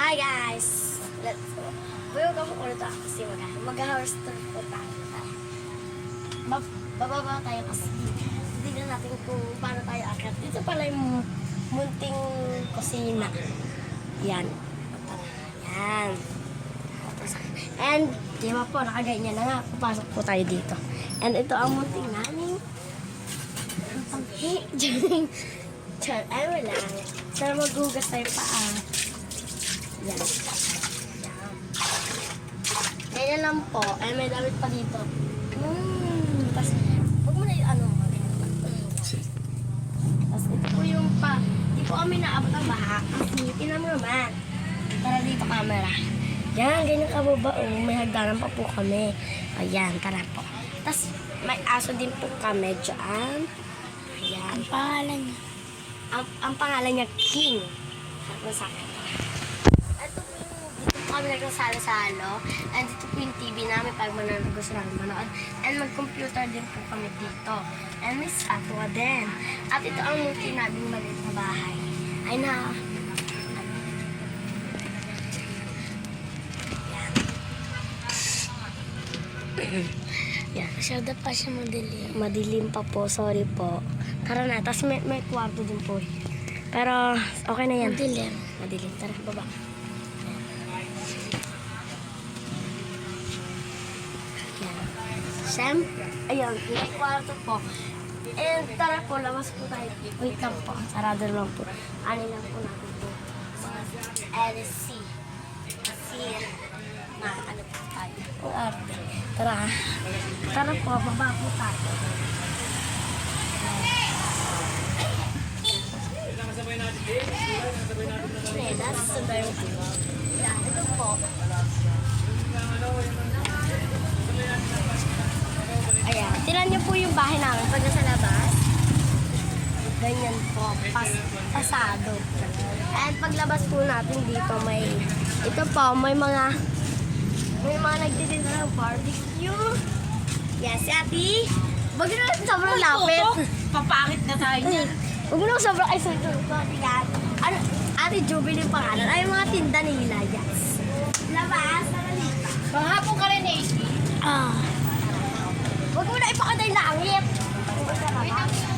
Hi guys! Welcome po ulit ako kasi mag-house tour po tayo. Bababa tayo kasi tignan natin kung paano tayo akit. Dito pala yung munting kusina. Yan. Yan. And, di ba po, nakaganyan na nga. Papasok po tayo dito. And ito ang munting namin. Ay, wala. Sana maghugas tayo paa. Yan. Ganyan lang po. Ay, may damit pa dito. Tapos, huwag mo na yung ano. Tapos, ito po yung pa. Di po kami naabot ang baha. Kasi, tinan mo naman. Tara dito, camera. Yan, ganyan kababa. May hagdanan pa po kami. Ayan, tara po. Tapos, may aso din po kami dyan. Ayan. Ang pangalan niya. Ang pangalan niya, King. Tapos sa akin. Ito po yung, dito po kami nagsasalo-salo. And dito po yung TV namin pag gusto namin manood. And mag-computer din po kami dito. And may statua din. At ito ang multi namin maliit na bahay. Ay na. Yan. Masyado pa siya madilim. Madilim pa po, sorry po. Tara na, tapos may kwarto din po. Pero, okay na yan. Madilim. Madilim, tara, baba. Yan. Siyempre, ayun, may kwarto po. And tara po, labas po tayo. Wait lang po, sarado lang po. Ano lang po natin po. LC. Kasi, ano po tayo. Tara. Tara po, baba po tayo. That's the very good. Yan, ito po. Ayan, tinan niyo po yung bahay namin pag nasa labas. Ganyan po, pasado. And paglabas po natin dito ito po, may mga nagtitinda ng barbecue. Yan, si Ate. Wag na natin sobrang lapit. Papakit na tayo niyan. Huwag mo na sobrang ay sorry. Ano, Ate Jubilee yung pangalan. Ay, yung mga tinda nila. Yes. Labas, tara dito. Maghapon ka rin, AC. Huwag mo na ipakatay langit. Wait,